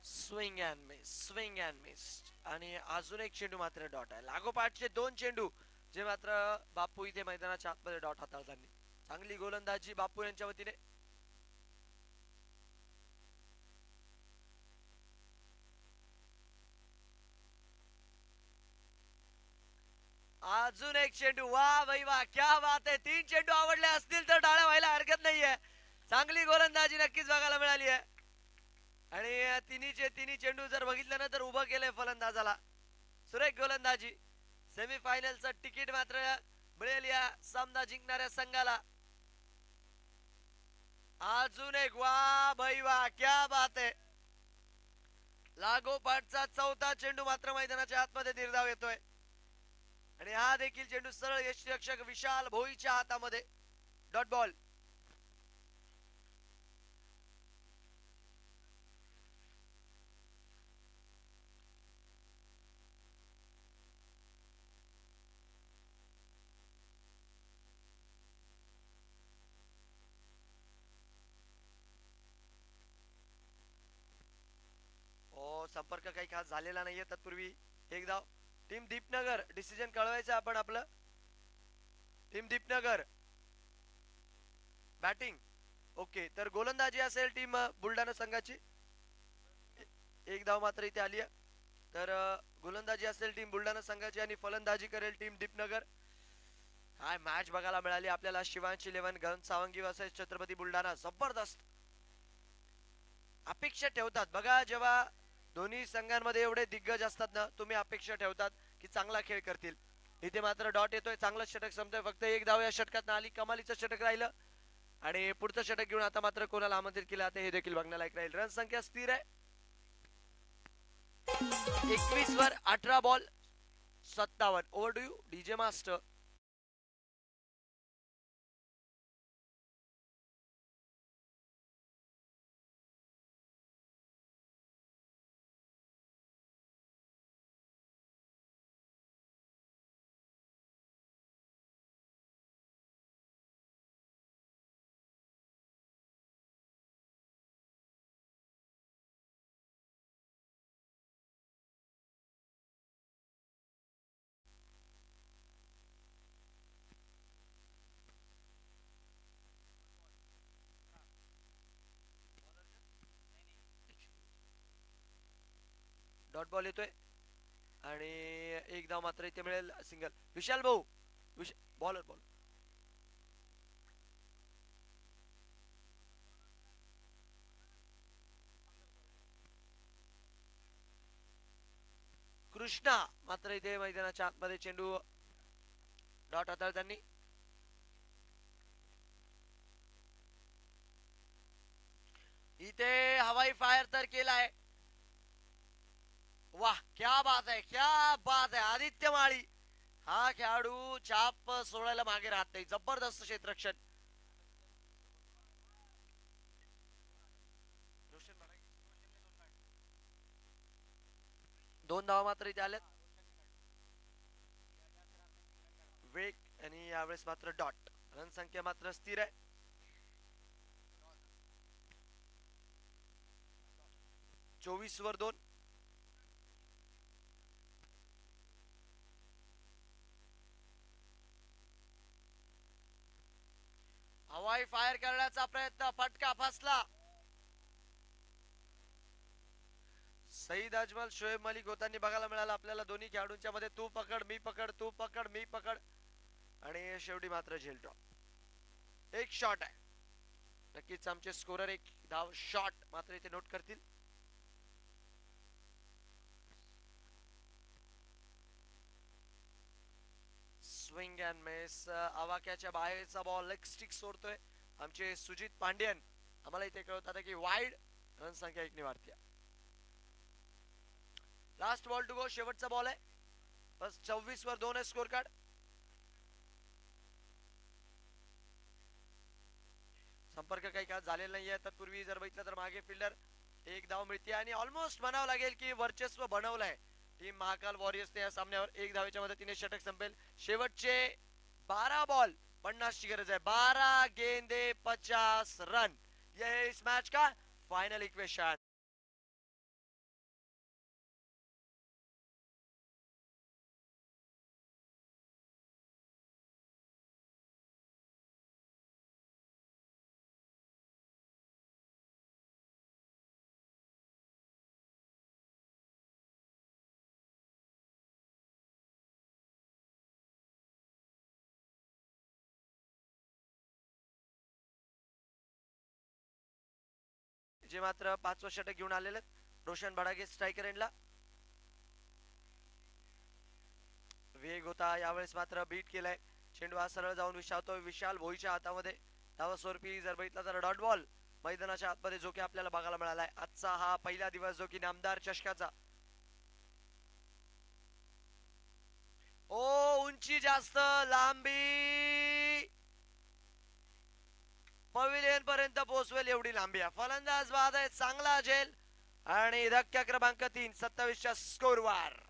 Swing and miss, swing and miss. आणि अजून एक चेंडू मात्र डॉट आहे. लागोपाठचे 2 चेंडू जे मात्र बापू इथे मैदानाच्या आतमध्ये डॉट हाताळताना. चांगली गोलंदाजी बापू यांच्या वतीने. अजून एक चेंडू, वा भाई वा, क्या बात आहे. 3 चेंडू आवडले असतील तर टाळ्या व्हायला हरकत नाहीये. चांगली गोलंदाजी नक्कीच बघायला मिळाली आहे. आणि तिन्ही चेंडू जर बघितलं ना तर उभं केलंय फलंदाजाला. सुरेख गोलंदाजी. सेमीफायनलचं तिकीट मात्र मिळेल या सामना जिंकणाऱ्या संघाला. अजून एक, वा भाई वा, क्या बात आहे. लागोपाठचा चौथा चेंडू मात्र मैदानाच्या आतमध्ये निर्धाव येतोय आणि हा देखील चेंडू सरळ यष्टीरक्षक विशाल भोईच्या हातामध्ये. Dot ball. संपर्क काही खास झालेला नाहीये. तत्पूर्वी एक धाव. टीम दीपनगर, डिसिजन कळवायचं आपण आपलं. Team Deepnagar batting. ओके, तर गोलंदाजी असेल टीम बुलढाणा संघाची. एक धाव मात्र इथे आली आहे. तर गोलंदाजी असेल टीम बुलढाणा संघाची आणि फलंदाजी करेल टीम दीपनगर. काय मॅच बघायला मिळाली आपल्याला. शिवांश 11 गगन सावंगी वर्सेस छत्रपती बुलढाणा. जबरदस्त. अपेक्षा ठेवतात बघा, जेव्हा दोन्ही संघांमध्ये एवढे दिग्गज असतात ना, तुम्ही अपेक्षा ठेवतात की चांगला खेळ करतील. इथे मात्र डॉट येतोय. चांगलं षटक संपतोय. फक्त एक धाव या षटकात आली. कमालीचं षटक राहिलं आणि पुढचं षटक घेऊन आता मात्र कोणाला आमंत्रित केलं जाते हे देखील बघण्यालायक राहील. रन संख्या स्थिर आहे. 21 वर 18 ball 57. Over do you DJ master. Dot ball येतोय आणि एक धाव मात्र इथे मिळेल. सिंगल. विशाल भाऊ, बॉलर बॉल. कृष्णा मात्र इथे मैदानाच्या आतमध्ये चेंडू डॉट हाताळताना. इथे हवाई फायर तर केलाय. वाह, क्या बात आहे, क्या बात आहे. आदित्य माळी हा खेळाडू चाप सोडायला मागे राहत नाही. जबरदस्त क्षेत्ररक्षण. दोन धावा मात्र इथे आल्यात. वेग आणि यावेळेस मात्र डॉट. रन संख्या मात्र स्थिर आहे. 24 वर 2. हवाई फायर करण्याचा प्रयत्न, फटका फसला. सईद अजमल, शोएब मलिक होताना बघायला मिळाला आपल्याला. दोन्ही खेळाडूंच्या मध्ये तू पकड मी पकड, तू पकड मी पकड आणि शेवटी मात्र झेल ड्रॉप. एक शॉट आहे. नक्कीच आमचे स्कोरर एक धाव शॉट मात्र इथे नोट करतील. Swing and miss. आवाक्याच्या बाहेरचा बॉल लेग स्टिक सोडतोय आमचे सुजित पांड्यन. आम्हाला इथे कळवतात की वाईड. रन संख्या 1 ने वाढते. Last ball to go. शेवटचा बॉल आहे. बस 24 वर 2 आहे स्कोर कार्ड. संपर्क काही खास झालेला नाहीये. तत्पूर्वी जर बघितलं तर मागे फिल्डर एक धाव मिळते आणि ऑलमोस्ट म्हणावं लागेल की वर्चस्व बनवलंय टीम महाकाल वॉरियर्सने या सामन्यावर. एक धावेच्या मदतीने षटक संपेल. शेवटचे 12 बॉल 50 ची गरज आहे. 12 गेंदे 50 रन. ये इस मैच का फाइनल इक्वेशन. जे मात्र 5 षटक घेऊन आलेले रोशन भडागे स्ट्रायकर एंडला. वेग होता यावेळेस मात्र बीट केलाय. चेंडू हा सरळ जाऊन विशावतोय विशाल भोईच्या हातामध्ये. धावा स्वरूपी जर बघितला तर डॉट बॉल मैदानाच्या आतमध्ये जो की आपल्याला बघायला मिळालाय. आजचा हा पहिला दिवस जो की नामदार चषकाचा. ओ उंची जास्त लांबी पवेलियन पर्यंत पोहोचवेल एवढी लांबी आहे. फलंदाज बाद आहे चांगला झेल आणि धक्का क्रमांक 3 27च्या स्कोरवर.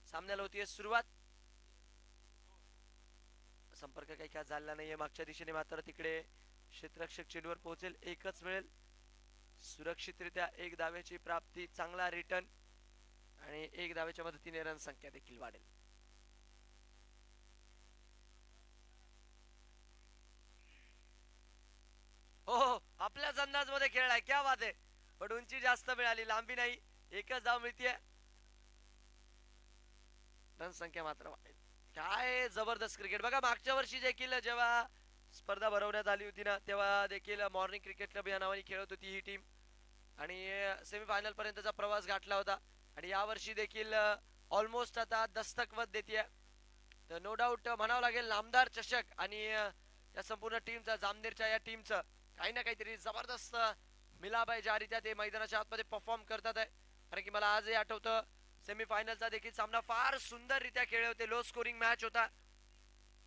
सामन्याला होतीये सुरुवात. संपर्क काही खास झाला नाहीये. मागच्या दिशेने मात्र तिकडे क्षेत्ररक्षक चेंडूवर पोहोचेल. एकच मिळेल सुरक्षितरित्या एक धावेची प्राप्ती. चांगला रिटर्न आणि एक धावेच्या मदतीने रन संख्या देखील वाढेल. हो आपल्याच अंदाज मध्ये खेळलाय. क्या बात आहे. पण उंची जास्त मिळाली लांबी नाही. एकच धाव मिळतीये. रन संख्या मात्र वाढेल. काय जबरदस्त क्रिकेट बघा. मागच्या वर्षी देखील जेव्हा स्पर्धा भरवण्यात आली होती ना तेव्हा देखील मॉर्निंग क्रिकेट क्लब या नावाने खेळत होती ही टीम आणि सेमीफायनल पर्यंतचा प्रवास गाठला होता. आणि यावर्षी देखील ऑलमोस्ट आता दस्तकवत देते. तर नो डाऊट म्हणावं लागेल नामदार चषक आणि या संपूर्ण टीमचं जामनेरच्या या टीमचं काही ना काहीतरी जबरदस्त मिलाप आहे ज्या रीत्या ते मैदानाच्या आतमध्ये परफॉर्म करतात आहे. कारण की मला आजही आठवतं सेमीफायनलचा देखील सामना फार सुंदररित्या खेळले होते. लो स्कोरिंग मॅच होता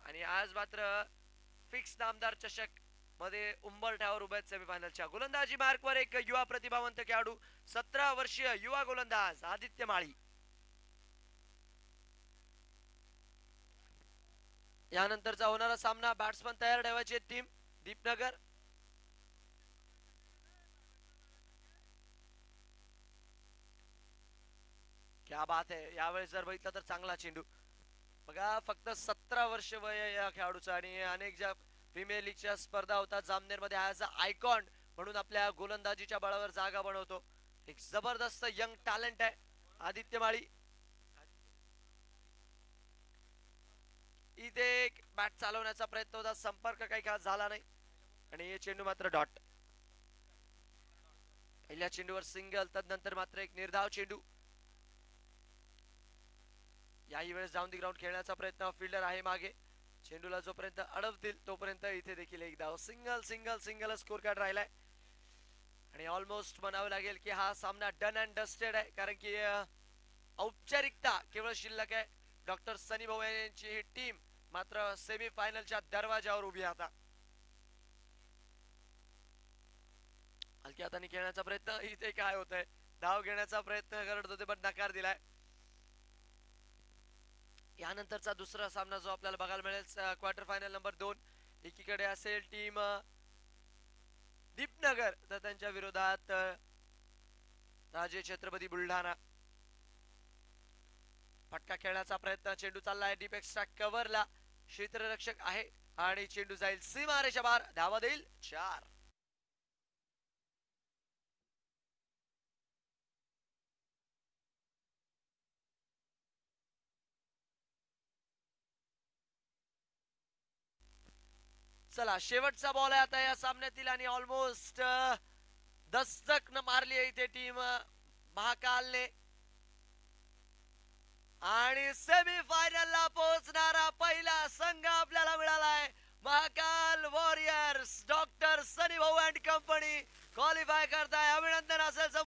आणि आज मात्र फिक्स नामदार चषक मध्ये उंबरठ्यावर उभे आहेत सेमीफायनलच्या. गोलंदाजी मार्कवर एक युवा प्रतिभावंत खेळाडू 17 वर्षीय युवा गोलंदाज आदित्य माळी. यानंतरचा होणारा सामना बॅट्समन तयार ठेवायची टीम दीपनगर. क्या बात आहे. यावेळेस जर बघितलं तर चांगला चेंडू बघा. फक्त 17 वर्ष वय या खेळाडूचं आणि अनेक ज्या प्रीमियर लीगच्या स्पर्धा होतात जामनेर मध्ये ॲज अ आयकॉन म्हणून आपल्या गोलंदाजीच्या बळावर जागा बनवतो. एक जबरदस्त यंग टॅलेंट आहे आदित्य माळी. इथे एक बॅट चालवण्याचा प्रयत्न होता. संपर्क काही खास झाला नाही आणि हे चेंडू मात्र डॉट. पहिल्या चेंडूवर सिंगल तदनंतर मात्र एक निर्धाव चेंडू. याही वेळेस जाऊन दी ग्राउंड खेळण्याचा प्रयत्न. फिल्डर आहे मागे. चेंडूला जोपर्यंत अडवतील तोपर्यंत इथे देखील एक धाव. Single single single score card राहिलाय आणि ऑलमोस्ट म्हणावं लागेल की हा सामना डन अँड डस्टेड आहे. कारण की औपचारिकता केवळ शिल्लक आहे. डॉक्टर सनी भाऊ यांची ही टीम मात्र सेमीफायनलच्या दरवाजावर उभी आता. हलक्या हाताने खेळण्याचा प्रयत्न. इथे काय होत आहे. धाव घेण्याचा प्रयत्न करत होते पण नकार दिलाय. यानंतरचा दुसरा सामना जो आपल्याला बघायला मिळेल क्वार्टर फायनल नंबर 2. एकीकडे असेल टीम दीपनगर तर त्यांच्या विरोधात राजे छत्रपती बुलढाणा. फटका खेळण्याचा प्रयत्न, चेंडू चाललाय डीप एक्स्ट्रा कव्हरला, क्षेत्ररक्षक आहे आणि चेंडू जाईल सीमारेषा बाहेर. धावा देईल 4. चला शेवटचा बॉल आहे आता या सामन्यातील आणि ऑलमोस्ट दस्तक न मारली आहे इथे टीम महाकालने. आणि सेमीफायनलला पोहोचणारा पहिला संघ आपल्याला मिळालाय. महाकाल वॉरियर्स. डॉक्टर सनी भाऊ अँड कंपनी क्वालिफाय करताय. अभिनंदन असेल